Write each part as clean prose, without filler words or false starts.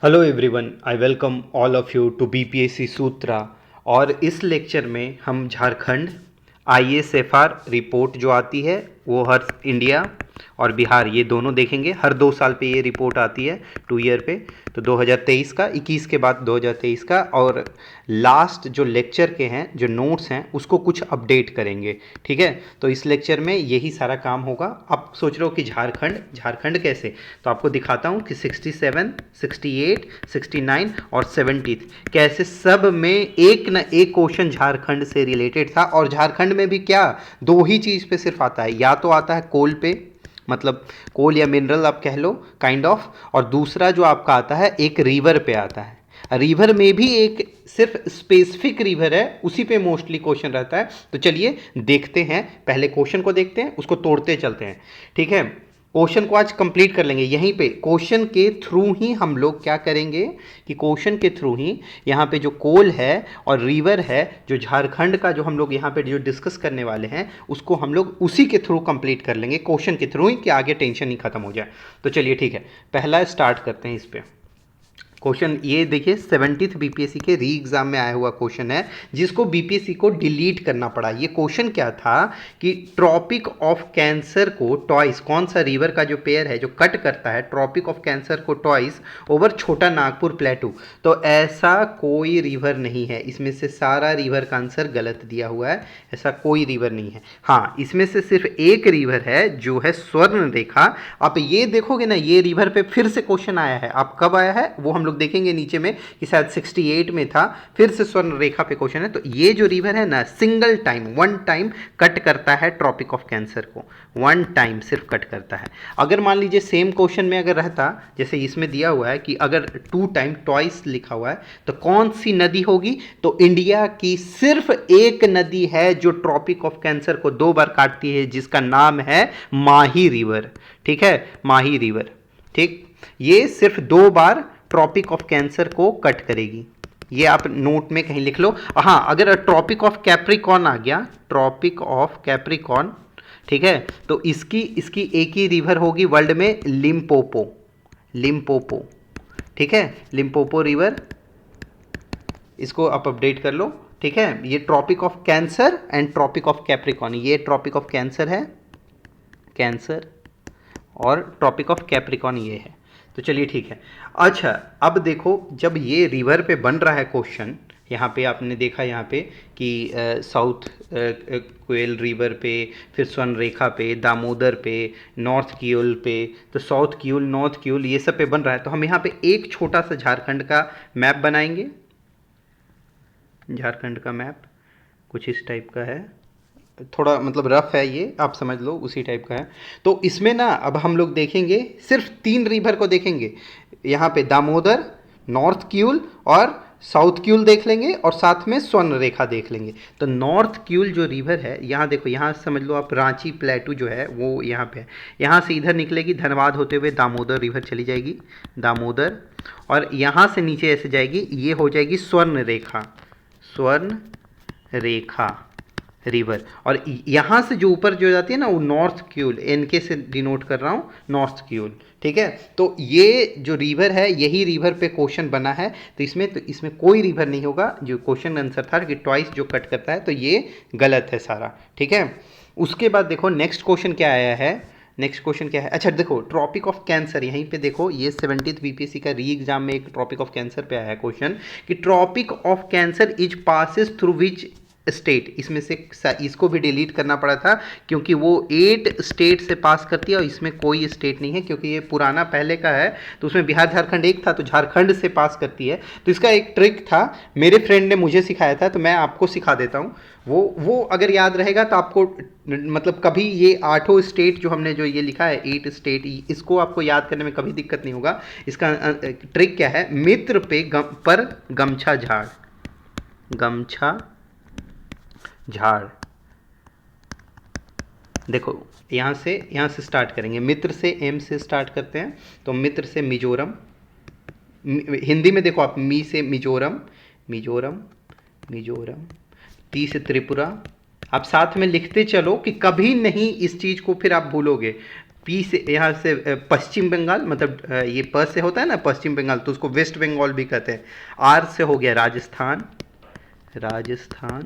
Hello everyone, I welcome all of you to BPSC Sutra. और इस lecture में हम झारखंड आईएसएफआर रिपोर्ट जो आती है वो हर इंडिया और बिहार ये दोनों देखेंगे। हर 2 साल पे ये रिपोर्ट आती है, 2 ईयर पे। तो 2023 का, 21 के बाद 2023 का, और लास्ट जो लेक्चर के हैं जो नोट्स हैं उसको कुछ अपडेट करेंगे। ठीक है, तो इस लेक्चर में यही सारा काम होगा। आप सोच रहे हो कि झारखंड कैसे, तो आपको दिखाता हूँ कि 67, 68, 69 और 70 कैसे सब में एक न एक क्वेश्चन झारखंड से रिलेटेड था। और झारखंड में भी क्या, दो ही चीज़ पे सिर्फ आता है, या तो आता है कोल पे, मतलब कोल या मिनरल आप कह लो, काइंड ऑफ, और दूसरा जो आपका आता है एक रिवर पे आता है। रिवर में भी एक सिर्फ स्पेसिफिक रिवर है, उसी पे मोस्टली क्वेश्चन रहता है। तो चलिए देखते हैं, पहले क्वेश्चन को देखते हैं, उसको तोड़ते चलते हैं। ठीक है, क्वेश्चन को आज कंप्लीट कर लेंगे यहीं पे। क्वेश्चन के थ्रू ही हम लोग क्या करेंगे कि क्वेश्चन के थ्रू ही यहाँ पे जो कोल है और रिवर है, जो झारखंड का जो हम लोग यहाँ पे जो डिस्कस करने वाले हैं, उसको हम लोग उसी के थ्रू कंप्लीट कर लेंगे, क्वेश्चन के थ्रू ही, कि आगे टेंशन नहीं खत्म हो जाए। तो चलिए ठीक है, पहला स्टार्ट करते हैं इस पर। क्वेश्चन ये देखिए, 70th बीपीएससी के री एग्जाम में आया हुआ क्वेश्चन है, जिसको बीपीएससी को डिलीट करना पड़ा। ये क्वेश्चन क्या था कि ट्रॉपिक ऑफ कैंसर को ट्वाइस, कौन सा रिवर का जो पेयर है जो कट करता है ट्रॉपिक ऑफ कैंसर को ट्वाइस ओवर छोटा नागपुर प्लेटू। तो ऐसा कोई रिवर नहीं है, इसमें से सारा रिवर का आंसर गलत दिया हुआ है, ऐसा कोई रिवर नहीं है। हाँ, इसमें से सिर्फ एक रिवर है जो है स्वर्ण रेखा। आप ये देखोगे ना, ये रिवर पे फिर से क्वेश्चन आया है। आप कब आया है वो हम लोग देखेंगे नीचे में, कि शायद 68 में था, फिर से स्वर्ण रेखा पे क्वेश्चन है। तो ये जो रिवर है ना, single time, one time cut करता है ट्रॉपिक ऑफ कैंसर को, वन टाइम सिर्फ कट करता है। अगर मान लीजिए सेम क्वेश्चन में अगर रहता, जैसे इसमें दिया हुआ है कि अगर 2 टाइम ट्वाइस लिखा हुआ है, तो कौन सी नदी होगी, तो इंडिया की सिर्फ एक नदी है जो ट्रॉपिक ऑफ कैंसर को 2 बार काटती है, जिसका नाम है माही रिवर। ठीक है, माही रिवर। ठीक, ये सिर्फ 2 बार ट्रॉपिक ऑफ कैंसर को कट करेगी। ये आप नोट में कहीं लिख लो। हाँ, अगर ट्रॉपिक ऑफ कैप्रिकॉर्न आ गया, ट्रॉपिक ऑफ कैप्रिकॉर्न, ठीक है, तो इसकी इसकी एक ही रिवर होगी वर्ल्ड में, लिम्पोपो, लिम्पोपो। ठीक है, लिम्पोपो रिवर, इसको आप अपडेट कर लो। ठीक है, ये Tropic of Cancer and Tropic of Capricorn, ये ट्रॉपिक ऑफ कैंसर है, कैंसर, और ट्रॉपिक ऑफ कैप्रिकॉर्न ये है। तो चलिए ठीक है। अच्छा, अब देखो, जब ये रिवर पे बन रहा है क्वेश्चन, यहाँ पे आपने देखा यहाँ पे कि साउथ कोयल रिवर पे, फिर स्वर्ण रेखा पे, दामोदर पे, नॉर्थ कियोल पे, तो साउथ कियोल, नॉर्थ कियोल, ये सब पे बन रहा है। तो हम यहाँ पे एक छोटा सा झारखंड का मैप बनाएंगे। झारखंड का मैप कुछ इस टाइप का है, थोड़ा मतलब रफ है ये, आप समझ लो उसी टाइप का है। तो इसमें ना अब हम लोग देखेंगे, सिर्फ 3 रिवर को देखेंगे। यहाँ पे दामोदर, नॉर्थ क्यूल और साउथ क्यूल देख लेंगे, और साथ में स्वर्ण रेखा देख लेंगे। तो नॉर्थ क्यूल जो रिवर है, यहाँ देखो, यहाँ समझ लो आप, रांची प्लेटू जो है वो यहाँ पे है। यहाँ से इधर निकलेगी धनबाद होते हुए दामोदर रिवर चली जाएगी, दामोदर, और यहाँ से नीचे ऐसे जाएगी, ये हो जाएगी स्वर्ण रेखा, स्वर्ण रेखा रिवर। और यहाँ से जो ऊपर जो जाती है ना, वो नॉर्थ क्यूल, एनके से डिनोट कर रहा हूँ, नॉर्थ क्यूल। ठीक है, तो ये जो रिवर है, यही रिवर पे क्वेश्चन बना है। तो इसमें कोई रिवर नहीं होगा। जो क्वेश्चन आंसर था कि ट्वाइस जो कट करता है, तो ये गलत है सारा। ठीक है, उसके बाद देखो नेक्स्ट क्वेश्चन क्या आया है। नेक्स्ट क्वेश्चन क्या है, अच्छा देखो, ट्रॉपिक ऑफ कैंसर, यहीं पे देखो, ये 70th बीपीएससी का री एग्जाम में एक ट्रॉपिक ऑफ कैंसर पे आया है क्वेश्चन, कि Tropic of Cancer is passes through which state. इसमें से इसको भी डिलीट करना पड़ा था, क्योंकि वो 8 स्टेट से पास करती है, और इसमें कोई स्टेट नहीं है, क्योंकि ये पुराना पहले का है। तो उसमें बिहार झारखंड एक था, तो झारखंड से पास करती है। तो इसका एक ट्रिक था, मेरे फ्रेंड ने मुझे सिखाया था, तो मैं आपको सिखा देता हूँ। वो अगर याद रहेगा तो आपको, मतलब कभी ये 8 स्टेट जो हमने जो ये लिखा है, 8 स्टेट, इसको आपको याद करने में कभी दिक्कत नहीं होगा। इसका ट्रिक क्या है, मित्र पे पर गमछा झाड़, गमछा झाड़। देखो, यहाँ से स्टार्ट करेंगे, मित्र से, एम से स्टार्ट करते हैं। तो मित्र से मिजोरम, हिंदी में देखो आप, मी से मिजोरम, मिजोरम, मिजोरम, ती से त्रिपुरा। आप साथ में लिखते चलो कि कभी नहीं इस चीज़ को फिर आप भूलोगे। पी से यहाँ से पश्चिम बंगाल, मतलब ये प से होता है ना पश्चिम बंगाल, तो उसको वेस्ट बंगाल भी कहते हैं। आर से हो गया राजस्थान, राजस्थान।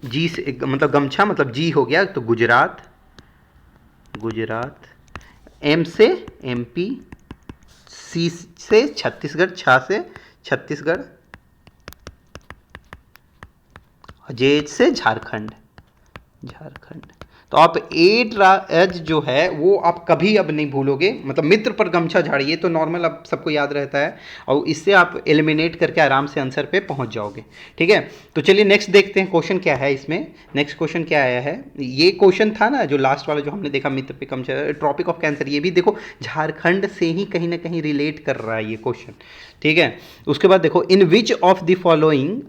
जी से मतलब गमछा, मतलब जी हो गया तो गुजरात, गुजरात। एम से एमपी, सी से छत्तीसगढ़, छा से छत्तीसगढ़, जे से झारखंड, झारखंड। तो आप 8 राज्य जो है वो आप कभी अब नहीं भूलोगे, मतलब मित्र पर गमछा झाड़िए तो नॉर्मल अब सबको याद रहता है, और इससे आप एलिमिनेट करके आराम से आंसर पे पहुंच जाओगे। ठीक है, तो चलिए नेक्स्ट देखते हैं क्वेश्चन क्या है इसमें। नेक्स्ट क्वेश्चन क्या आया है, ये क्वेश्चन था ना जो लास्ट वाला जो हमने देखा, मित्र पे गमछा, ट्रॉपिक ऑफ कैंसर, ये भी देखो झारखंड से ही कहीं ना कहीं रिलेट कर रहा है ये क्वेश्चन। ठीक है, उसके बाद देखो, in which of the following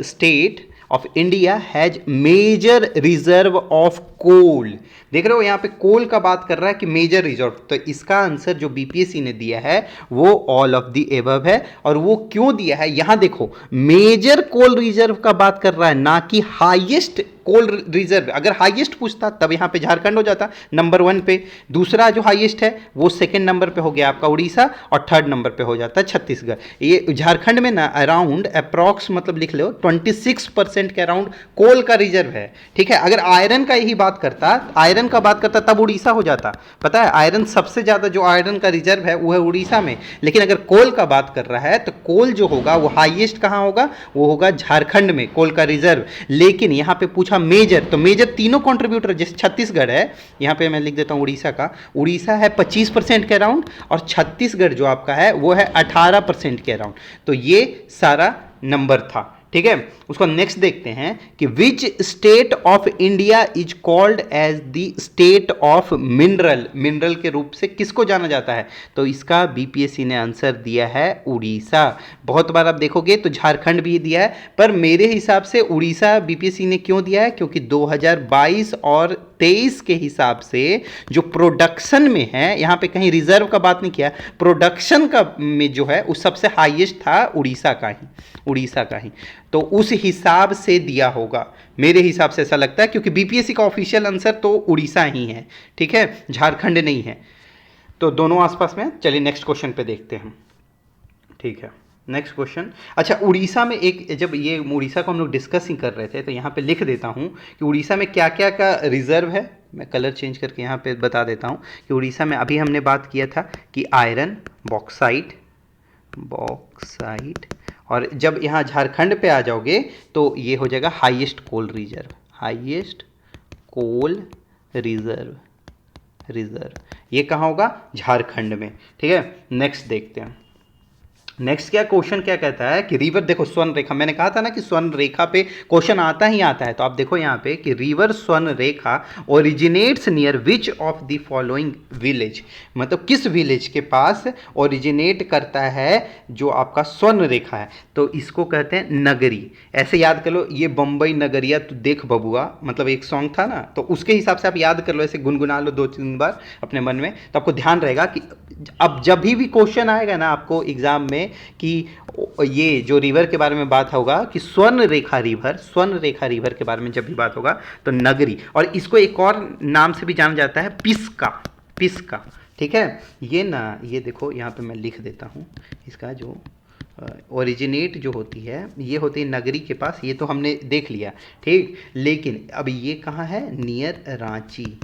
state of India has major reserve of coal. देख रहे हो यहाँ पे कोल का बात कर रहा है कि मेजर रिजर्व, तो इसका आंसर जो बीपीएससी ने दिया है वो ऑल ऑफ द एबव है। और वो क्यों दिया है, यहां देखो मेजर कोल रिजर्व का बात कर रहा है, ना कि हाईएस्ट कोल रिजर्व। अगर हाईएस्ट पूछता तब यहां पे झारखंड हो जाता नंबर 1 पे, दूसरा जो हाईएस्ट है वो सेकंड नंबर पे हो गया आपका उड़ीसा, और थर्ड नंबर पे हो जाता है छत्तीसगढ़। ये झारखंड में ना अराउंड अप्रॉक्स, मतलब लिख लो 26% के अराउंड कोल का रिजर्व है। ठीक है, अगर आयरन का यही बात करता, आयरन का बात करता तब उड़ीसा हो जाता। पता है आयरन सबसे ज्यादा जो आयरन का रिजर्व है वो है उड़ीसा में, लेकिन अगर कोल का बात कर रहा है तो कोल जो होगा वो हाईएस्ट कहां होगा, वो होगा झारखंड में कोल का रिजर्व। लेकिन यहां पे पूछा मेजर, तो मेजर तीनों कंट्रीब्यूटर, जैसे छत्तीसगढ़ है, यहां पे मैं लिख देता हूं उड़ीसा का, उड़ीसा है 25% के अराउंड, और छत्तीसगढ़ जो आपका है वो है 18% के अराउंड। तो ये सारा नंबर था। ठीक है, उसको नेक्स्ट देखते हैं कि which state of India is called as the state of mineral. Mineral के रूप से किसको जाना जाता है, तो इसका बीपीएससी ने आंसर दिया है उड़ीसा। बहुत बार आप देखोगे तो झारखंड भी दिया है, पर मेरे हिसाब से उड़ीसा बीपीएससी ने क्यों दिया है, क्योंकि 2022 और 23 के हिसाब से जो प्रोडक्शन में है, यहां पे कहीं रिजर्व का बात नहीं किया, प्रोडक्शन का में जो है उस सबसे हाईएस्ट था उड़ीसा का ही, उड़ीसा का ही। तो उस हिसाब से दिया होगा, मेरे हिसाब से ऐसा लगता है, क्योंकि बीपीएससी का ऑफिशियल आंसर तो उड़ीसा ही है। ठीक है, झारखंड नहीं है, तो दोनों आसपास में। चलिए नेक्स्ट क्वेश्चन पे देखते हैं। ठीक है, नेक्स्ट क्वेश्चन। अच्छा, उड़ीसा में एक, जब ये उड़ीसा को हम लोग डिस्कस ही कर रहे थे तो यहाँ पे लिख देता हूँ कि उड़ीसा में क्या क्या का रिजर्व है। मैं कलर चेंज करके यहाँ पे बता देता हूँ कि उड़ीसा में अभी हमने बात किया था कि आयरन, बॉक्साइट, बॉक्साइट, और जब यहाँ झारखंड पे आ जाओगे तो ये हो जाएगा highest coal reserve, highest coal reserve, reserve ये कहाँ होगा, झारखंड में। ठीक है, नेक्स्ट देखते हैं। नेक्स्ट क्या क्वेश्चन क्या कहता है कि रिवर, देखो स्वर्ण रेखा, मैंने कहा था ना कि स्वर्ण रेखा पे क्वेश्चन आता ही आता है, तो आप देखो यहाँ पे कि river Swarnarekha originates near which of the following village, मतलब किस विलेज के पास ओरिजिनेट करता है जो आपका स्वर्ण रेखा है, तो इसको कहते हैं नगरी। ऐसे याद कर लो, ये बम्बई नगरिया तो देख बबुआ, मतलब एक सॉन्ग था ना, तो उसके हिसाब से आप याद कर लो, ऐसे गुनगुना लो 2-3 बार अपने मन में, तो आपको ध्यान रहेगा कि अब जब भी क्वेश्चन आएगा ना आपको एग्जाम में कि ये जो रिवर के बारे में बात होगा कि स्वर्ण रेखा रिवर, स्वर्ण रेखा रिवर के बारे में जब भी बात होगा तो नगरी, और इसको एक और नाम से भी जाना जाता है पिस्का, पिस्का। ठीक है, ये ना, ये देखो यहाँ पे मैं लिख देता हूँ, इसका जो ओरिजिनेट जो होती है ये होती है नगरी के पास, ये तो हमने देख लिया। ठीक, लेकिन अब ये कहाँ है, नियर रांची,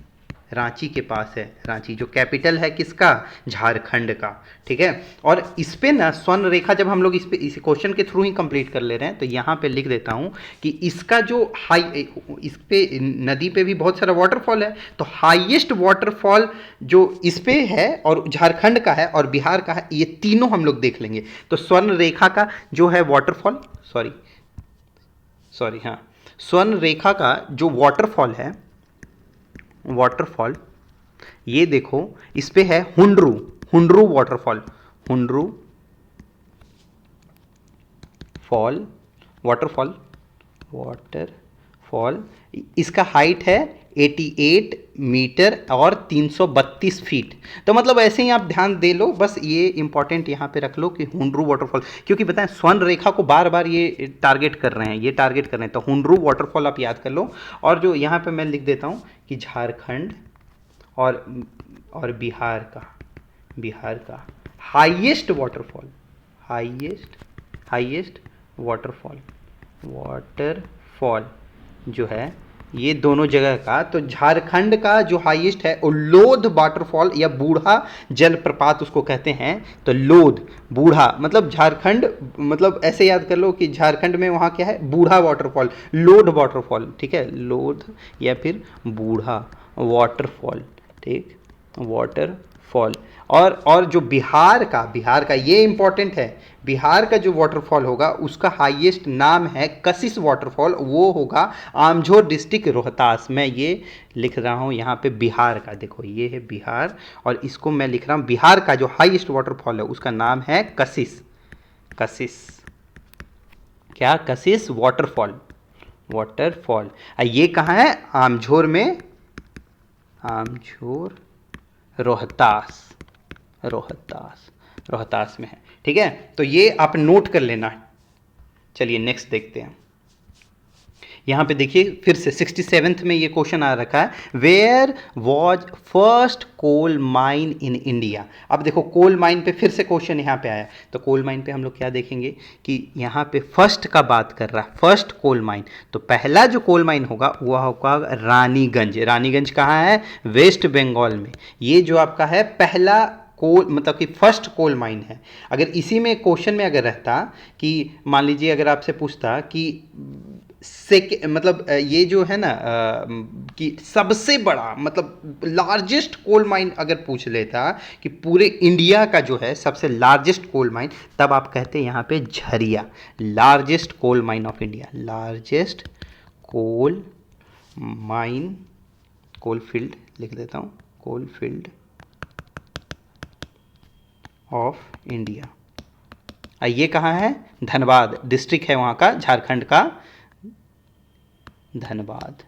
रांची के पास है, रांची जो कैपिटल है किसका, झारखंड का। ठीक है, और इस पे ना स्वर्ण रेखा जब हम लोग इस पे इस क्वेश्चन के थ्रू ही कंप्लीट कर ले रहे हैं, तो यहाँ पे लिख देता हूँ कि इसका जो हाई, इस पे नदी पे भी बहुत सारा वाटरफॉल है, तो हाईएस्ट वाटरफॉल जो इस पे है और झारखंड का है और बिहार का है, ये तीनों हम लोग देख लेंगे। तो स्वर्ण रेखा का जो है वाटरफॉल, सॉरी हाँ, स्वर्ण रेखा का जो वाटरफॉल है, वाटरफॉल ये देखो इस पे है Hundru, Hundru waterfall, Hundru fall, waterfall, waterfall, इसका हाइट है 88 मीटर और 332 फीट। तो मतलब ऐसे ही आप ध्यान दे लो, बस ये इंपॉर्टेंट यहाँ पे रख लो कि हुंड्रू वाटरफॉल, क्योंकि बताएं स्वर्ण रेखा को बार बार ये टारगेट कर रहे हैं, ये टारगेट कर रहे हैं, तो हुंड्रू वाटरफॉल आप याद कर लो। और जो यहाँ पे मैं लिख देता हूँ कि झारखंड और बिहार का हाईएस्ट वाटरफॉल, हाईएस्ट वाटरफॉल जो है ये दोनों जगह का, तो झारखंड का जो हाईएस्ट है वो लोध वाटरफॉल या बूढ़ा जलप्रपात उसको कहते हैं। तो लोध बूढ़ा मतलब झारखंड, मतलब ऐसे याद कर लो कि झारखंड में वहाँ क्या है, बूढ़ा वाटरफॉल, लोध वाटरफॉल, ठीक है, लोध या फिर बूढ़ा वाटरफॉल, ठीक, वाटरफॉल। और जो बिहार का ये इंपॉर्टेंट है, बिहार का जो वाटरफॉल होगा उसका हाईएस्ट नाम है कशिश वाटरफॉल, वो होगा आमझोर डिस्ट्रिक्ट रोहतास। मैं ये लिख रहा हूँ यहाँ पे बिहार का, देखो ये है बिहार और इसको मैं लिख रहा हूँ बिहार का जो हाईएस्ट वाटरफॉल है उसका नाम है कशिश, क्या, कशिश वाटरफॉल। ये कहाँ है, आमझोर में, आमझोर रोहतास में है, ठीक है। तो ये आप नोट कर लेना। चलिए नेक्स्ट देखते हैं। यहाँ पे देखिए फिर से 67th में ये क्वेश्चन आ रखा है, where was first coal mine in India. अब देखो कोल माइन पे फिर से क्वेश्चन यहाँ पे आया, तो कोल माइन पे हम लोग क्या देखेंगे कि यहाँ पे फर्स्ट का बात कर रहा है, फर्स्ट कोल माइन। तो पहला जो कोल माइन होगा वो होगा रानीगंज कहाँ है, वेस्ट बंगाल में। ये जो आपका है पहला कोल मतलब कि फर्स्ट कोल माइन है। अगर इसी में क्वेश्चन में अगर रहता कि मान लीजिए अगर आपसे पूछता कि मतलब ये जो है ना कि सबसे बड़ा मतलब लार्जेस्ट कोल माइन अगर पूछ लेता कि पूरे इंडिया का जो है सबसे लार्जेस्ट कोल माइन, तब आप कहते यहाँ पे Jharia, largest coal mine of India, largest coal mine, coal field लिख देता हूँ, कोल फील्ड ऑफ इंडिया। ये कहाँ है, धनबाद डिस्ट्रिक्ट है वहाँ का, झारखंड का धनबाद,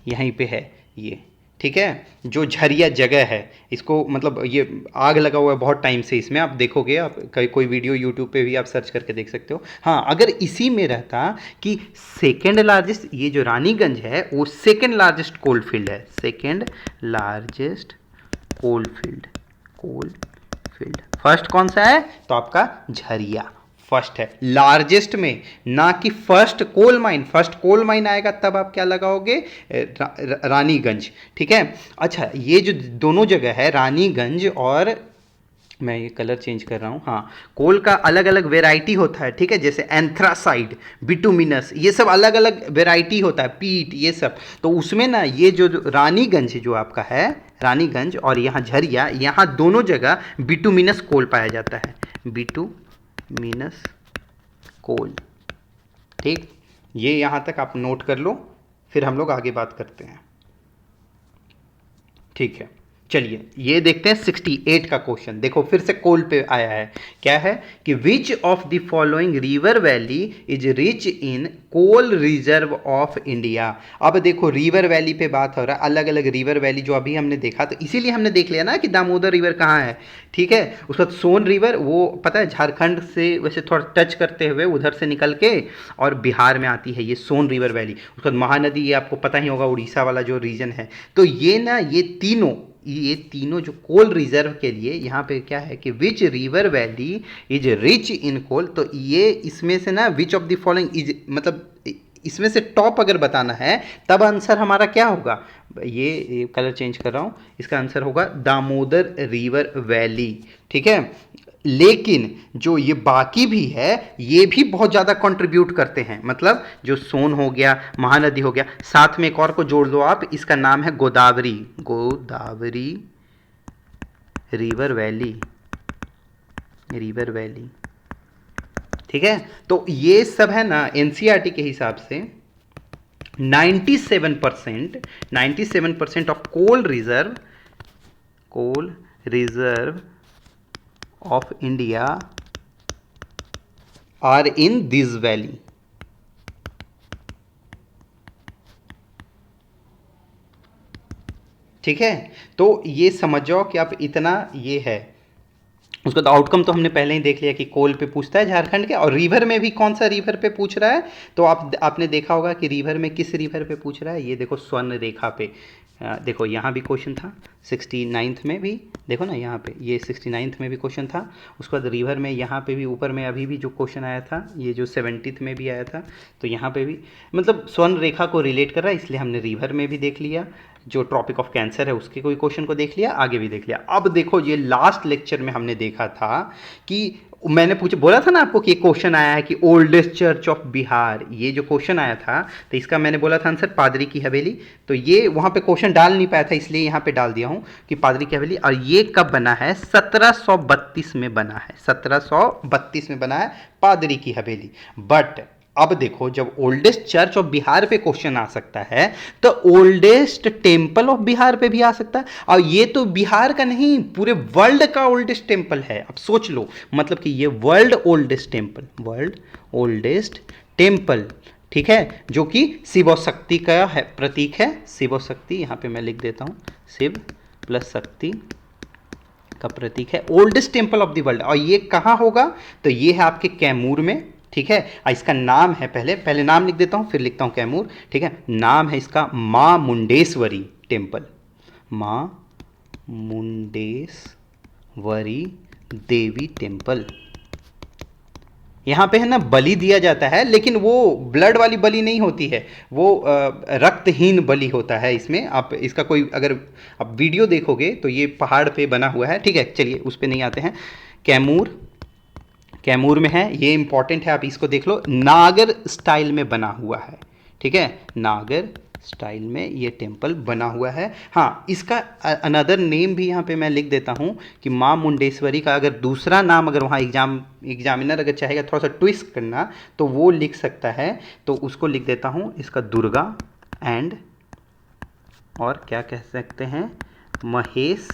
यहीं पे है ये, ठीक है। जो झरिया जगह है इसको मतलब ये आग लगा हुआ है बहुत टाइम से इसमें, आप देखोगे, आप कोई वीडियो यूट्यूब पे भी आप सर्च करके देख सकते हो। हाँ, अगर इसी में रहता कि सेकेंड लार्जेस्ट, ये जो रानीगंज है वो सेकेंड लार्जेस्ट कोल फील्ड है, second largest coal field, first कौन सा है, तो आपका झरिया फर्स्ट है लार्जेस्ट में, ना कि first coal mine. First coal mine आएगा तब आप क्या लगाओगे, रानीगंज, ठीक है। अच्छा, ये जो दोनों जगह है रानीगंज और, मैं ये कलर चेंज कर रहा हूँ, हाँ, कोल का अलग अलग वेराइटी होता है, ठीक है, जैसे एंथ्रासाइड, बिटुमिनस, ये सब अलग अलग वेराइटी होता है, पीट, ये सब। तो उसमें ना ये जो रानीगंज जो आपका है, रानीगंज और यहाँ झरिया, यहाँ दोनों जगह बिटुमिनस कोल पाया जाता है, बिटुमिनस कोल, ठीक। ये यहाँ तक आप नोट कर लो, फिर हम लोग आगे बात करते हैं, ठीक है। चलिए ये देखते हैं 68 का क्वेश्चन। देखो फिर से कोल पे आया है, क्या है कि which of the following river valley is rich in coal reserve of India. अब देखो रिवर वैली पे बात हो रहा है, अलग अलग रिवर वैली जो अभी हमने देखा, तो इसीलिए हमने देख लिया ना कि दामोदर रिवर कहाँ है, ठीक है। उसके बाद सोन रिवर, वो पता है झारखंड से वैसे थोड़ा टच करते हुए उधर से निकल के और बिहार में आती है ये सोन रिवर वैली। उसके बाद महानदी, ये आपको पता ही होगा, उड़ीसा वाला जो रीजन है। तो ये ना ये तीनों जो कोल रिजर्व के लिए यहाँ पे क्या है कि which river valley is rich in coal. तो ये इसमें से ना which of the following is, मतलब इसमें से टॉप अगर बताना है तब आंसर हमारा क्या होगा, ये कलर चेंज कर रहा हूँ, इसका आंसर होगा दामोदर रिवर वैली, ठीक है। लेकिन जो ये बाकी भी है ये भी बहुत ज़्यादा कंट्रीब्यूट करते हैं, मतलब जो सोन हो गया, महानदी हो गया, साथ में एक और को जोड़ दो आप, इसका नाम है गोदावरी रिवर वैली, ठीक है। तो ये सब है ना एनसीईआरटी के हिसाब से 97% of coal reserve of India are in this valley, ठीक है। तो ये समझ जाओ कि आप इतना ये है। उसका तो आउटकम तो हमने पहले ही देख लिया कि कोल पे पूछता है झारखंड के, और रिवर में भी कौन सा रिवर पे पूछ रहा है, तो आपने देखा होगा कि रिवर में किस रिवर पे पूछ रहा है, ये देखो स्वर्ण रेखा पे, देखो यहाँ भी क्वेश्चन था 69th में भी, देखो ना यहाँ पे ये 69th में भी क्वेश्चन था। उसके बाद रिवर में यहाँ पे भी ऊपर में अभी भी जो क्वेश्चन आया था, ये जो 70th में भी आया था, तो यहाँ पे भी मतलब स्वर्ण रेखा को रिलेट कर रहा है, इसलिए हमने रिवर में भी देख लिया। जो ट्रॉपिक ऑफ कैंसर है उसके कोई क्वेश्चन को देख लिया, आगे भी देख लिया। अब देखो ये लास्ट लेक्चर में हमने देखा था कि मैंने बोला था ना आपको कि एक क्वेश्चन आया है कि ओल्डेस्ट चर्च ऑफ बिहार, ये जो क्वेश्चन आया था तो इसका मैंने बोला था आंसर पादरी की हवेली। तो ये वहाँ पे क्वेश्चन डाल नहीं पाया था, इसलिए यहाँ पे डाल दिया हूँ कि पादरी की हवेली। और ये कब बना है? 1732 में बना है, 1732 में बना है पादरी की हवेली। बट अब देखो जब ओल्डेस्ट चर्च ऑफ बिहार पे क्वेश्चन आ सकता है तो ओल्डेस्ट टेम्पल ऑफ बिहार पे भी आ सकता है। और ये तो बिहार का नहीं, पूरे वर्ल्ड का ओल्डेस्ट टेम्पल है। अब सोच लो, मतलब कि ये world oldest temple, world oldest temple, ठीक है, जो कि शिव और शक्ति का है, प्रतीक है। शिव और शक्ति, यहाँ पे मैं लिख देता हूँ, शिव प्लस शक्ति का प्रतीक है, oldest temple of the world. और ये कहाँ होगा? तो ये है आपके कैमूर में, ठीक है। इसका नाम है, पहले नाम लिख देता हूँ फिर लिखता हूँ कैमूर, ठीक है। नाम है इसका माँ मुंडेश्वरी टेम्पल, माँ मुंडेश्वरी देवी टेम्पल। यहाँ पे है ना बलि दिया जाता है, लेकिन वो ब्लड वाली बलि नहीं होती है, वो रक्तहीन बलि होता है इसमें। आप इसका कोई अगर आप वीडियो देखोगे तो ये पहाड़ पे बना हुआ है, ठीक है। चलिए उस पे नहीं आते हैं। कैमूर में है, ये इंपॉर्टेंट है, आप इसको देख लो। नागर स्टाइल में बना हुआ है, ठीक है, नागर स्टाइल में ये टेम्पल बना हुआ है। हाँ, इसका अनदर नेम भी यहाँ पे मैं लिख देता हूँ कि माँ मुंडेश्वरी का अगर दूसरा नाम अगर वहाँ एग्जामिनर अगर चाहेगा थोड़ा सा ट्विस्ट करना तो वो लिख सकता है, तो उसको लिख देता हूँ इसका दुर्गा एंड, और क्या कह सकते हैं, महेश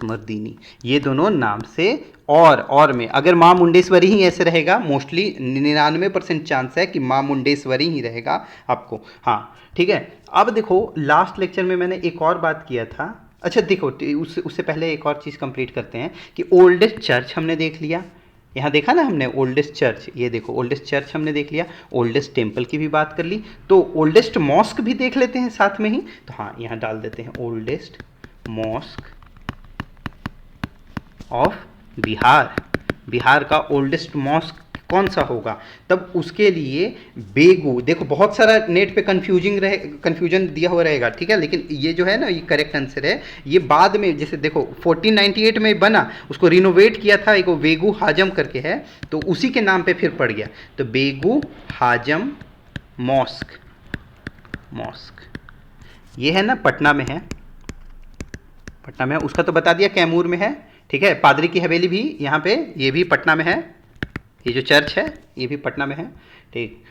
मर्दिनी, ये दोनों नाम से। और में अगर माँ मुंडेश्वरी ही ऐसे रहेगा, मोस्टली 99% चांस है कि माँ मुंडेश्वरी ही रहेगा आपको। हाँ ठीक है। अब देखो लास्ट लेक्चर में मैंने एक और बात किया था। अच्छा देखो, उससे पहले एक और चीज़ कंप्लीट करते हैं कि ओल्डेस्ट चर्च हमने देख लिया, यहाँ देखा ना हमने ओल्डेस्ट चर्च, ये देखो ओल्डेस्ट चर्च हमने देख लिया, ओल्डेस्ट टेम्पल की भी बात कर ली, तो ओल्डेस्ट मॉस्क भी देख लेते हैं साथ में ही। तो हाँ, यहाँ डाल देते हैं oldest mosque of Bihar. Bihar का ओल्डेस्ट मॉस्क कौन सा होगा? तब उसके लिए बेगू, देखो बहुत सारा नेट पे कंफ्यूजन दिया हुआ रहेगा, ठीक है, लेकिन ये जो है ना ये करेक्ट आंसर है। ये बाद में जैसे देखो 1498 में बना, उसको रिनोवेट किया था, एक बेगू हाजम करके है, तो उसी के नाम पे फिर पड़ गया। तो बेगू हाजम मॉस्क ये है ना पटना में है, पटना में है। उसका तो बता दिया कैमूर में है, ठीक है। पादरी की हवेली भी यहाँ पे, ये भी पटना में है, ये जो चर्च है ये भी पटना में है, ठीक।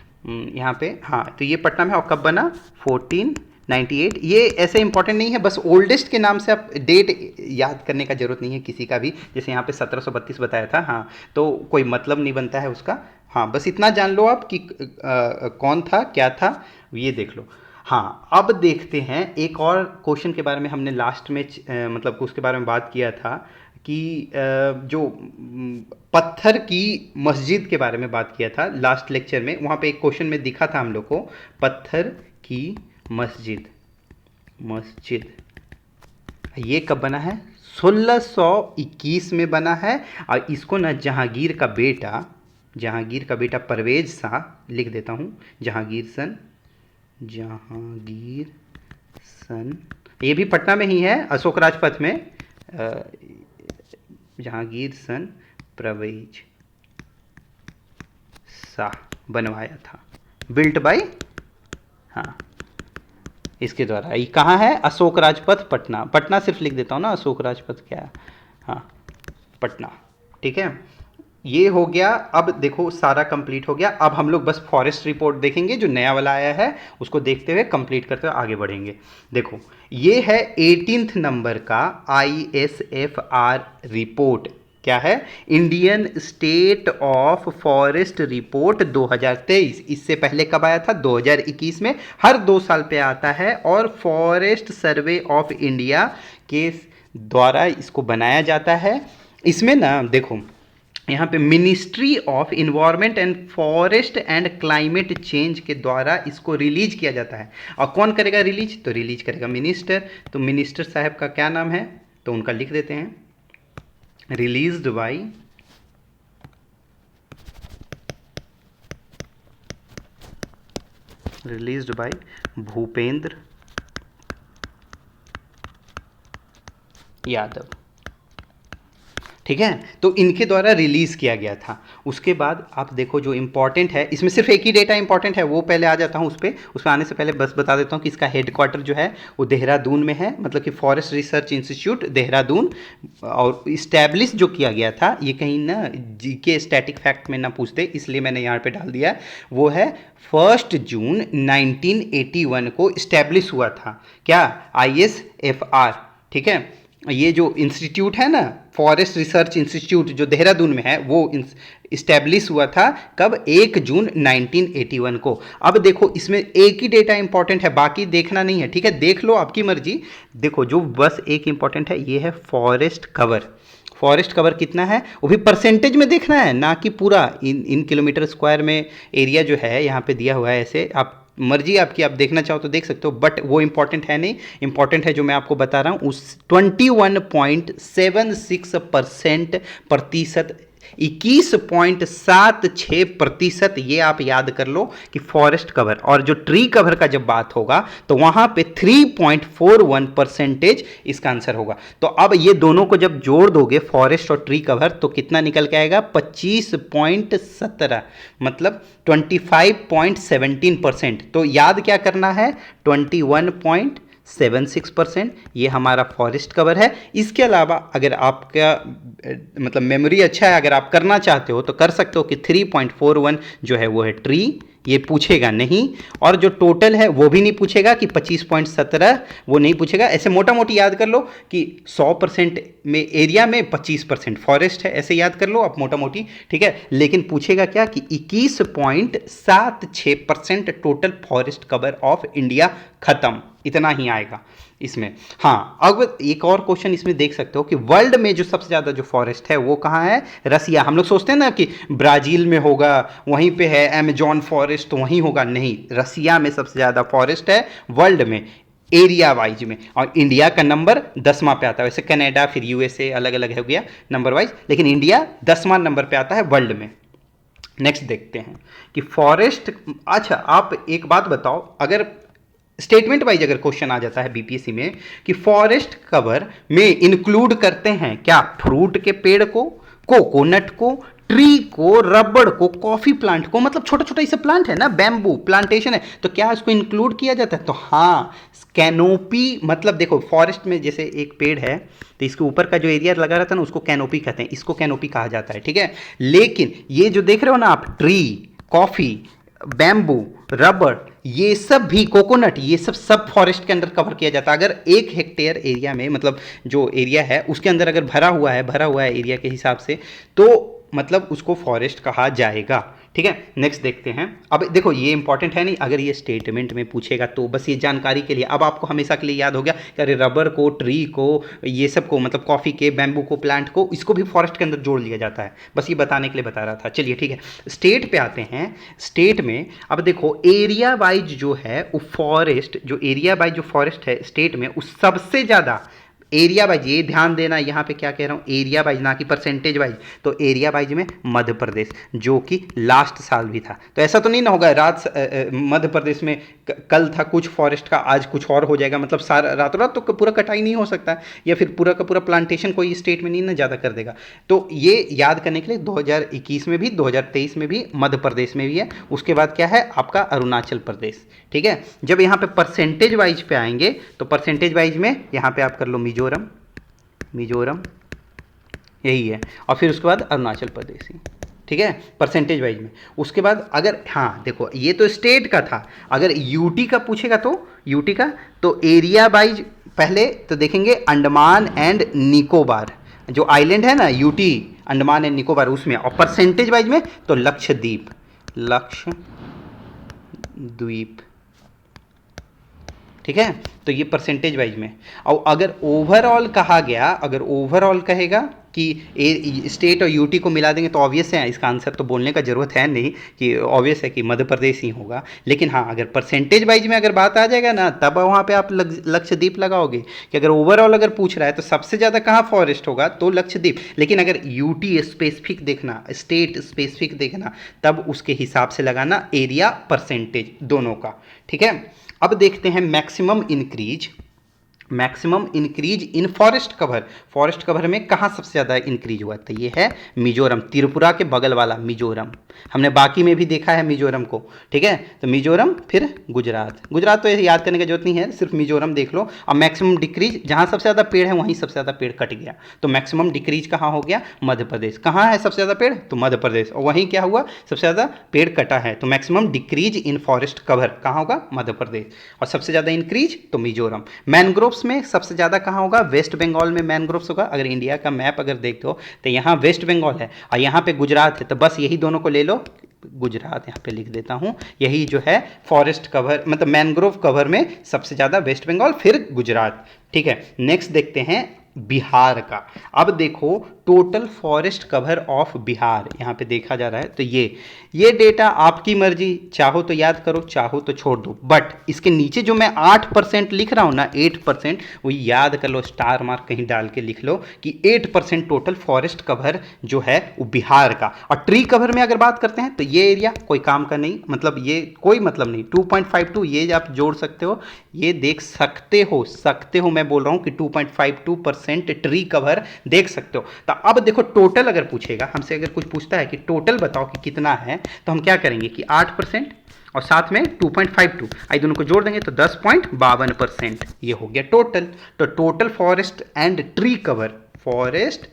यहाँ पे हाँ, तो ये पटना में। और कब बना? 1498। ये ऐसे इंपॉर्टेंट नहीं है, बस ओल्डेस्ट के नाम से आप डेट याद करने का जरूरत नहीं है किसी का भी। जैसे यहाँ पे 1732 बताया था, हाँ, तो कोई मतलब नहीं बनता है उसका। हाँ, बस इतना जान लो आप कि कौन था, क्या था, ये देख लो। हाँ, अब देखते हैं एक और क्वेश्चन के बारे में। हमने लास्ट में मतलब उसके बारे में बात किया था कि जो पत्थर की मस्जिद के बारे में बात किया था लास्ट लेक्चर में। वहाँ पे एक क्वेश्चन में दिखा था हम लोग को, पत्थर की मस्जिद ये कब बना है? 1621 में बना है। और इसको ना जहांगीर का बेटा परवेज शाह, लिख देता हूँ, जहांगीर सन, ये भी पटना में ही है, अशोक राजपथ में, जहांगीर सन परवेज शाह बनवाया था, बिल्ट बाय, हाँ, इसके द्वारा। ये कहाँ है? अशोक राजपथ पटना सिर्फ लिख देता हूँ ना, अशोक राजपथ क्या है, हाँ पटना, ठीक है। ये हो गया। अब देखो सारा कंप्लीट हो गया। अब हम लोग बस फॉरेस्ट रिपोर्ट देखेंगे, जो नया वाला आया है उसको देखते हुए कंप्लीट करते हुए आगे बढ़ेंगे। देखो ये है 18th नंबर का ISFR रिपोर्ट। क्या है? Indian state of forest report 2023। इससे पहले कब आया था? 2021 में। हर 2 साल पे आता है और फॉरेस्ट सर्वे ऑफ इंडिया के द्वारा इसको बनाया जाता है। इसमें ना देखो यहाँ पे ministry of environment and forest and climate change के द्वारा इसको रिलीज किया जाता है। और कौन करेगा रिलीज? तो रिलीज करेगा मिनिस्टर। तो मिनिस्टर साहब का क्या नाम है? तो उनका लिख देते हैं, रिलीज्ड बाय भूपेंद्र यादव। ठीक है, तो इनके द्वारा रिलीज किया गया था। उसके बाद आप देखो जो इंपॉर्टेंट है, इसमें सिर्फ एक ही डेटा इंपॉर्टेंट है, वो पहले आ जाता हूँ उस पर आने से पहले बस बता देता हूँ कि इसका हेडक्वार्टर जो है वो देहरादून में है, मतलब कि फॉरेस्ट रिसर्च इंस्टीट्यूट देहरादून। और इस्टेब्लिश जो किया गया था, ये कहीं ना जीके स्टैटिक फैक्ट में ना पूछते, इसलिए मैंने यहाँ पे डाल दिया, वो है 1 जून 1981 को इस्टेब्लिश हुआ था। क्या? ISFR। ठीक है, ये जो इंस्टीट्यूट है ना, फॉरेस्ट रिसर्च इंस्टीट्यूट जो देहरादून में है, वो इस्टेब्लिश हुआ था कब? 1 जून 1981 को। अब देखो इसमें एक ही डेटा इंपॉर्टेंट है, बाकी देखना नहीं है। ठीक है, देख लो आपकी मर्जी। देखो जो बस एक इंपॉर्टेंट है, ये है फॉरेस्ट कवर। फॉरेस्ट कवर कितना है वो भी परसेंटेज में देखना है, ना कि पूरा इन किलोमीटर स्क्वायर में एरिया जो है यहाँ पे दिया हुआ है। ऐसे आप मर्जी आपकी, आप देखना चाहो तो देख सकते हो, बट वो इंपॉर्टेंट है नहीं। इंपॉर्टेंट है जो मैं आपको बता रहा हूँ, उस 21.76% प्रतिशत, 21.76%, ये आप याद कर लो कि फॉरेस्ट कवर। और जो ट्री कवर का जब बात होगा तो वहां पे 3.41% इसका आंसर होगा। तो अब ये दोनों को जब जोड़ दोगे, फॉरेस्ट और ट्री कवर, तो कितना निकल के आएगा? 25.17, मतलब 25.17%। तो याद क्या करना है? 21.76%, ये हमारा फॉरेस्ट कवर है। इसके अलावा अगर आपका मतलब मेमोरी अच्छा है, अगर आप करना चाहते हो तो कर सकते हो कि 3.41 जो है वो है ट्री, ये पूछेगा नहीं। और जो टोटल है वो भी नहीं पूछेगा कि 25.17, वो नहीं पूछेगा। ऐसे मोटा मोटी याद कर लो कि 100% में एरिया में 25% फॉरेस्ट है, ऐसे याद कर लो आप मोटा मोटी। ठीक है, लेकिन पूछेगा क्या कि 21.76% total forest cover of India खत्म, इतना ही आएगा इसमें। हाँ, अब एक और क्वेश्चन इसमें देख सकते हो कि वर्ल्ड में जो सबसे ज्यादा जो फॉरेस्ट है वो कहाँ है? रसिया। हम लोग सोचते हैं ना कि ब्राजील में होगा, वहीं पे है अमेजॉन फॉरेस्ट तो वहीं होगा, नहीं, रसिया में सबसे ज्यादा फॉरेस्ट है वर्ल्ड में, एरिया वाइज में। और इंडिया का नंबर 10वां पे आता है। वैसे कनाडा फिर USA अलग अलग हो गया नंबर वाइज, लेकिन इंडिया 10वां नंबर पे आता है वर्ल्ड में। नेक्स्ट देखते हैं कि फॉरेस्ट। अच्छा, आप एक बात बताओ, अगर स्टेटमेंट वाइज अगर क्वेश्चन आ जाता है BPSC में कि फॉरेस्ट कवर में इंक्लूड करते हैं क्या? फ्रूट के पेड़ को, कोकोनट को, ट्री को, रबड़ को, कॉफी प्लांट को, मतलब छोटा छोटा इसे प्लांट है ना, बैम्बू प्लांटेशन है, तो क्या इसको इंक्लूड किया जाता है? तो हाँ, कैनोपी, मतलब देखो फॉरेस्ट में जैसे एक पेड़ है तो इसके ऊपर का जो एरिया लगा रहता है ना, उसको कैनोपी कहते हैं, इसको कैनोपी कहा जाता है। ठीक है, लेकिन ये जो देख रहे हो ना आप, ट्री, कॉफी, बैम्बू, रबड़, ये सब भी, कोकोनट, ये सब फॉरेस्ट के अंदर कवर किया जाता है। अगर 1 हेक्टेयर एरिया में, मतलब जो एरिया है उसके अंदर अगर भरा हुआ है एरिया के हिसाब से, तो मतलब उसको फॉरेस्ट कहा जाएगा। ठीक है, नेक्स्ट देखते हैं। अब देखो ये इंपॉर्टेंट है नहीं, अगर ये स्टेटमेंट में पूछेगा तो बस ये जानकारी के लिए। अब आपको हमेशा के लिए याद हो गया कि अरे रबर को, ट्री को, ये सब को, मतलब कॉफ़ी के, बैम्बू को, प्लांट को, इसको भी फॉरेस्ट के अंदर जोड़ लिया जाता है। बस ये बताने के लिए बता रहा था। चलिए ठीक है, स्टेट पे आते हैं। स्टेट में अब देखो एरिया वाइज जो है वो फॉरेस्ट, जो एरिया वाइज जो फॉरेस्ट है स्टेट में, उस सबसे ज़्यादा एरिया वाइज, ये ध्यान देना यहाँ पे क्या कह रहा हूँ, एरिया वाइज ना कि परसेंटेज वाइज। तो एरिया वाइज में मध्य प्रदेश, जो कि लास्ट साल भी था। तो ऐसा तो नहीं ना होगा मध्य प्रदेश में कल था कुछ फॉरेस्ट का, आज कुछ और हो जाएगा, मतलब सारा रातों रात तो पूरा कटाई नहीं हो सकता, या फिर पूरा का पूरा प्लांटेशन कोई स्टेट में नहीं ना ज़्यादा कर देगा। तो ये याद करने के लिए 2021 में भी, 2023 में भी मध्य प्रदेश में भी है। उसके बाद क्या है आपका अरुणाचल प्रदेश। ठीक है, जब यहाँ पे परसेंटेज वाइज पे आएंगे तो परसेंटेज वाइज में यहाँ पे आप कर लो मिजोरम, यही है, और फिर उसके बाद अरुणाचल प्रदेश ही। ठीक है, परसेंटेज वाइज में। उसके बाद अगर, हाँ देखो ये तो स्टेट का था, अगर यूटी का पूछेगा तो यूटी का, तो एरिया वाइज पहले तो देखेंगे अंडमान एंड निकोबार, जो आइलैंड है ना यूटी, अंडमान एंड निकोबार, उसमें। और परसेंटेज वाइज में तो लक्षद्वीप, ठीक है, तो ये परसेंटेज वाइज में। और अगर ओवरऑल कहा गया, अगर ओवरऑल कहेगा कि स्टेट और यूटी को मिला देंगे तो ऑब्वियस है, इसका आंसर तो बोलने का ज़रूरत है नहीं कि ऑब्वियस है कि मध्य प्रदेश ही होगा। लेकिन हाँ, अगर परसेंटेज वाइज में अगर बात आ जाएगा ना, तब वहाँ पे आप लक्षद्वीप लगाओगे कि अगर ओवरऑल अगर पूछ रहा है तो सबसे ज़्यादा कहाँ फॉरेस्ट होगा, तो लक्षद्वीप। लेकिन अगर यूटी स्पेसिफिक देखना, स्टेट स्पेसिफिक देखना, तब उसके हिसाब से लगाना एरिया परसेंटेज दोनों का। ठीक है, अब देखते हैं maximum increase in forest cover. Forest cover में कहाँ सबसे ज़्यादा इंक्रीज हुआ, तो ये है मिजोरम, त्रिपुरा के बगल वाला मिजोरम। हमने बाकी में भी देखा है मिजोरम को। ठीक है, तो मिजोरम, फिर गुजरात तो याद करने की जरूरत नहीं है, सिर्फ मिजोरम देख लो। अब मैक्सिमम डिक्रीज, जहाँ सबसे ज़्यादा पेड़ है वहीं सबसे ज़्यादा पेड़ कट गया, तो मैक्सिमम डिक्रीज कहाँ हो गया, मध्य प्रदेश। कहाँ है सबसे ज़्यादा पेड़, तो मध्य प्रदेश, और वहीं क्या हुआ, सबसे ज़्यादा पेड़ कटा है, तो maximum decrease in forest cover कहाँ होगा, मध्य प्रदेश। और सबसे ज़्यादा इंक्रीज तो मिजोरम। मैनग्रोव्स में सबसे ज़्यादा कहाँ होगा, वेस्ट बंगाल में मैनग्रोव्स होगा। अगर इंडिया का मैप अगर देखते हो तो यहाँ वेस्ट बंगाल है और यहाँ पे गुजरात है, तो बस यही दोनों को ले लो, गुजरात यहाँ पे लिख देता हूँ। यही जो है फॉरेस्ट कवर, मतलब मैनग्रोव कवर में सबसे ज़्यादा वेस्ट बंगाल, फिर गुजरात। ठीक है, नेक्स्ट देखते हैं बिहार का। अब देखो total forest cover of Bihar यहाँ पे देखा जा रहा है, तो ये डेटा आपकी मर्जी, चाहो तो याद करो, चाहो तो छोड़ दो। बट इसके नीचे जो मैं 8% लिख रहा हूँ ना, 8%, वो याद कर लो, स्टार मार्क कहीं डाल के लिख लो कि 8% टोटल फॉरेस्ट कवर जो है वो बिहार का। और ट्री कवर में अगर बात करते हैं तो ये एरिया कोई काम का नहीं, मतलब ये कोई मतलब नहीं। 2.52 ये आप जोड़ सकते हो, ये देख सकते हो, मैं बोल रहा हूँ कि 2.52% ट्री कवर देख सकते हो। तो अब देखो टोटल अगर पूछेगा हमसे, अगर कुछ पूछता है कि टोटल बताओ कि कितना है, तो हम क्या करेंगे कि 8% और साथ में 2.52, आई दोनों को जोड़ देंगे तो 10.52% ये हो गया टोटल। तो total forest and tree cover, forest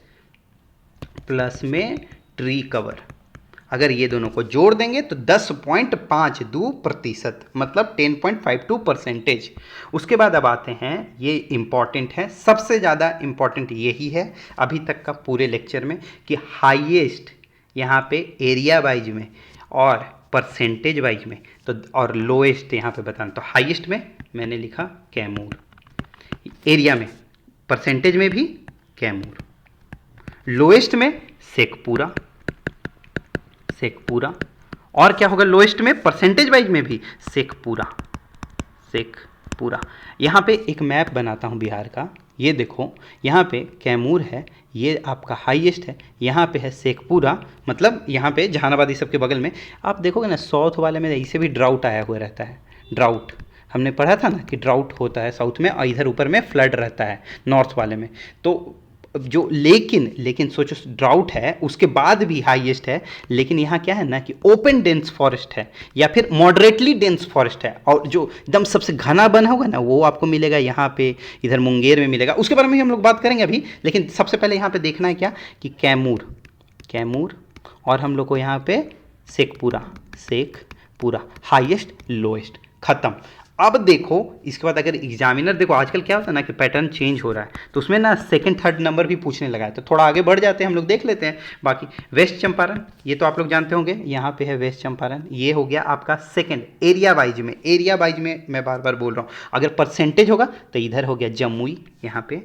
plus में ट्री कवर, अगर ये दोनों को जोड़ देंगे तो 10.52%, मतलब 10.52%। उसके बाद अब आते हैं, ये इंपॉर्टेंट है, सबसे ज़्यादा इंपॉर्टेंट यही है अभी तक का पूरे लेक्चर में, कि हाईएस्ट यहाँ पे एरिया वाइज में और परसेंटेज वाइज में, तो और लोएस्ट यहाँ पे बताना। तो हाईएस्ट में मैंने लिखा कैमूर, एरिया में, परसेंटेज में भी कैमूर, लोएस्ट में शेखपुरा, और क्या होगा लोएस्ट में, परसेंटेज वाइज में भी शेखपुरा। यहाँ पे एक मैप बनाता हूँ बिहार का, ये देखो यहाँ पे कैमूर है, ये आपका हाईएस्ट है, यहाँ पे है शेखपुरा, मतलब यहाँ पे जहानाबाद इस सब के बगल में। आप देखोगे ना साउथ वाले में इसे भी ड्राउट आया हुआ रहता है, ड्राउट हमने पढ़ा था ना कि ड्राउट होता है साउथ में, और इधर ऊपर में फ्लड रहता है नॉर्थ वाले में। तो जो लेकिन सोचो ड्राउट है उसके बाद भी हाईएस्ट है, लेकिन यहाँ क्या है ना कि ओपन डेंस फॉरेस्ट है या फिर मॉडरेटली डेंस फॉरेस्ट है, और जो एकदम सबसे घना बना होगा ना वो आपको मिलेगा यहाँ पे, इधर मुंगेर में मिलेगा। उसके बारे में हम लोग बात करेंगे अभी, लेकिन सबसे पहले यहाँ पे देखना है क्या कि कैमूर, और हम लोग को यहाँ पे शेखपुरा हाईएस्ट लोएस्ट, खत्म। अब देखो इसके बाद अगर एग्जामिनर, देखो आजकल क्या होता है ना कि पैटर्न चेंज हो रहा है, तो उसमें ना सेकंड थर्ड नंबर भी पूछने लगा है, तो थोड़ा आगे बढ़ जाते हैं हम लोग, देख लेते हैं बाकी। वेस्ट चंपारण, ये तो आप लोग जानते होंगे, यहाँ पे है वेस्ट चंपारण, ये हो गया आपका सेकंड एरिया वाइज में मैं बार बार बोल रहा हूँ। अगर परसेंटेज होगा तो इधर हो गया जमुई, यहाँ पे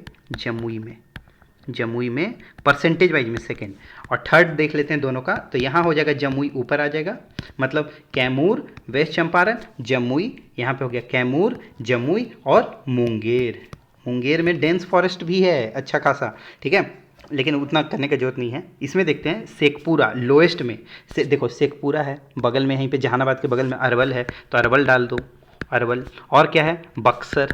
जमुई में परसेंटेज वाइज में सेकंड, और थर्ड देख लेते हैं दोनों का, तो यहाँ हो जाएगा जमुई ऊपर आ जाएगा, मतलब कैमूर, वेस्ट चंपारण, जमुई, यहाँ पे हो गया कैमूर, जमुई और मुंगेर में डेंस फॉरेस्ट भी है अच्छा खासा। ठीक है, लेकिन उतना करने की जरूरत नहीं है। इसमें देखते हैं शेखपुरा लोएस्ट में, देखो शेखपुरा है बगल में, यहीं पे जहानाबाद के बगल में अरवल है, तो अरवल डाल दो, अरवल, और क्या है बक्सर,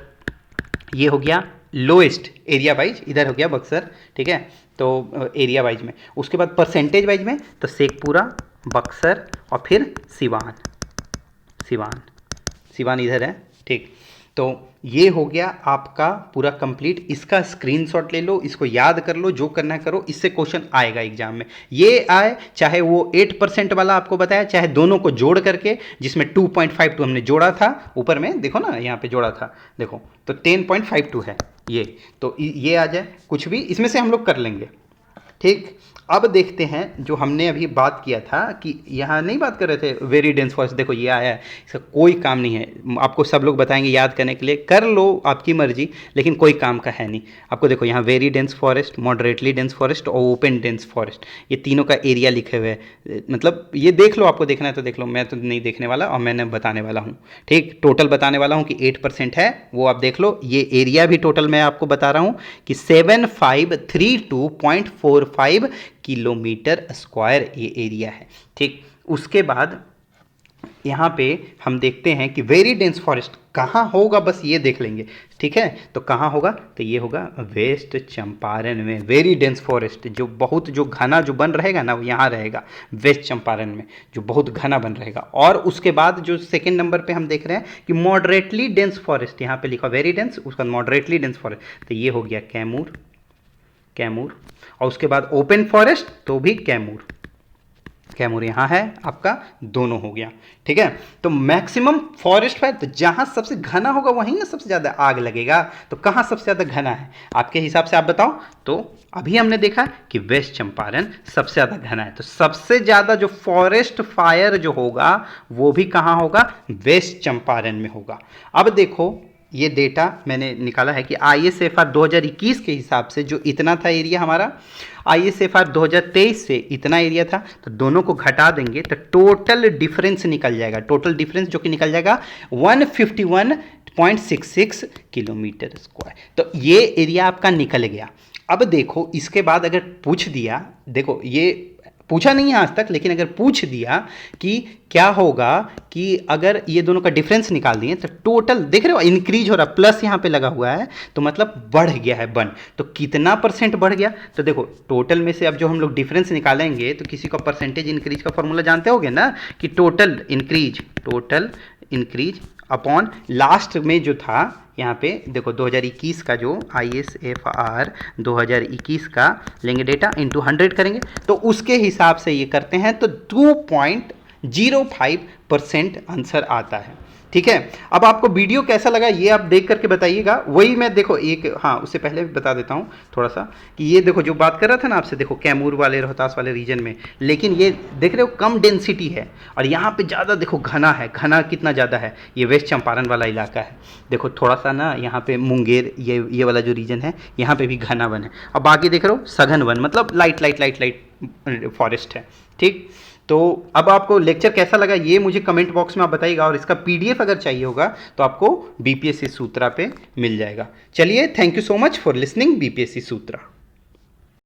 ये हो गया लोएस्ट एरिया वाइज, इधर हो गया बक्सर। ठीक है, तो एरिया वाइज में, उसके बाद परसेंटेज वाइज में तो शेखपुरा, बक्सर और फिर सिवान इधर है। ठीक, तो ये हो गया आपका पूरा कंप्लीट। इसका स्क्रीनशॉट ले लो, इसको याद कर लो, जो करना है करो, इससे क्वेश्चन आएगा एग्जाम में। ये आए चाहे वो 8% वाला आपको बताया, चाहे दोनों को जोड़ करके, जिसमें 2.52 हमने जोड़ा था ऊपर में, देखो ना यहाँ पे जोड़ा था, देखो तो 10.52 है ये, तो ये आ जाए, कुछ भी इसमें से हम लोग कर लेंगे। ठीक। अब देखते हैं जो हमने अभी बात किया था कि यहाँ नहीं बात कर रहे थे वेरी डेंस फॉरेस्ट, देखो ये आया है, इसका कोई काम नहीं है, आपको सब लोग बताएंगे याद करने के लिए, कर लो आपकी मर्जी, लेकिन कोई काम का है नहीं। आपको देखो यहाँ very dense forest, moderately dense forest और ओपन डेंस फॉरेस्ट, ये तीनों का एरिया लिखे हुए हैं। मतलब ये देख लो, आपको देखना है तो देख लो, मैं तो नहीं देखने वाला और मैंने बताने वाला हूँ। ठीक, टोटल बताने वाला हूँ कि 8% है, वो आप देख लो। ये एरिया भी टोटल मैं आपको बता रहा हूँ कि 7532.45 किलोमीटर स्क्वायर ये एरिया है। ठीक, उसके बाद यहाँ पे हम देखते हैं कि वेरी डेंस फॉरेस्ट कहाँ होगा, बस ये देख लेंगे। ठीक है, तो कहाँ होगा, तो ये होगा वेस्ट चंपारण में। वेरी डेंस फॉरेस्ट जो बहुत जो घना जो बन रहेगा ना, वो यहाँ रहेगा वेस्ट चंपारण में, जो बहुत घना बन रहेगा। और उसके बाद जो सेकंड नंबर पे हम देख रहे हैं कि मॉडरेटली डेंस फॉरेस्ट, यहाँ पे लिखा वेरी डेंस, उसका मॉडरेटली डेंस फॉरेस्ट, तो ये हो गया कैमूर, कैमूर। और उसके बाद ओपन फॉरेस्ट तो भी कैमूर, कैमूर यहाँ है आपका, दोनों हो गया। ठीक है, तो मैक्सिमम फॉरेस्ट फायर, तो जहाँ सबसे घना होगा वहीं ना सबसे ज़्यादा आग लगेगा। तो कहाँ सबसे ज़्यादा घना है आपके हिसाब से, आप बताओ। तो अभी हमने देखा कि वेस्ट चंपारण सबसे ज़्यादा घना है, तो सबसे ज़्यादा जो फॉरेस्ट फायर जो होगा वो भी कहाँ होगा, वेस्ट चंपारण में होगा। अब देखो ये डेटा मैंने निकाला है कि ISFR 2021 के हिसाब से जो इतना था एरिया हमारा, ISFR 2023 से इतना एरिया था, तो दोनों को घटा देंगे तो टोटल डिफरेंस निकल जाएगा। टोटल डिफरेंस जो कि निकल जाएगा 151.66 किलोमीटर स्क्वायर। तो ये एरिया आपका निकल गया। अब देखो इसके बाद अगर पूछ दिया, देखो ये पूछा नहीं है आज तक, लेकिन अगर पूछ दिया कि क्या होगा कि अगर ये दोनों का डिफरेंस निकाल दिए तो टोटल देख रहे हो इंक्रीज हो रहा, प्लस यहाँ पे लगा हुआ है, तो मतलब बढ़ गया है वन। तो कितना परसेंट बढ़ गया, तो देखो टोटल में से अब जो हम लोग डिफरेंस निकालेंगे तो किसी का परसेंटेज इंक्रीज का फॉर्मूला जानते होगे ना, कि टोटल इंक्रीज अपॉन लास्ट में जो था यहाँ पे देखो 2021 का जो ISFR 2021 का लेंगे डेटा इंटू 100 करेंगे, तो उसके हिसाब से ये करते हैं तो 2.05% आंसर आता है। ठीक है, अब आपको वीडियो कैसा लगा ये आप देख करके बताइएगा। वही मैं देखो एक, हाँ उससे पहले भी बता देता हूँ थोड़ा सा कि ये देखो जो बात कर रहा था ना आपसे, देखो कैमूर वाले रोहतास वाले रीजन में, लेकिन ये देख रहे हो कम डेंसिटी है और यहाँ पे ज़्यादा देखो घना है। घना कितना ज़्यादा है, ये वेस्ट चंपारण वाला इलाका है। देखो थोड़ा सा ना यहाँ पे मुंगेर ये वाला जो रीजन है यहाँ पे भी घना वन है, और बाकी देख रहे हो सघन वन, मतलब लाइट फॉरेस्ट है। ठीक, तो अब आपको लेक्चर कैसा लगा ये मुझे कमेंट बॉक्स में आप बताइएगा, और इसका PDF अगर चाहिए होगा तो आपको BPSC सूत्रा पे मिल जाएगा। चलिए, thank you so much for listening BPSC Sutra.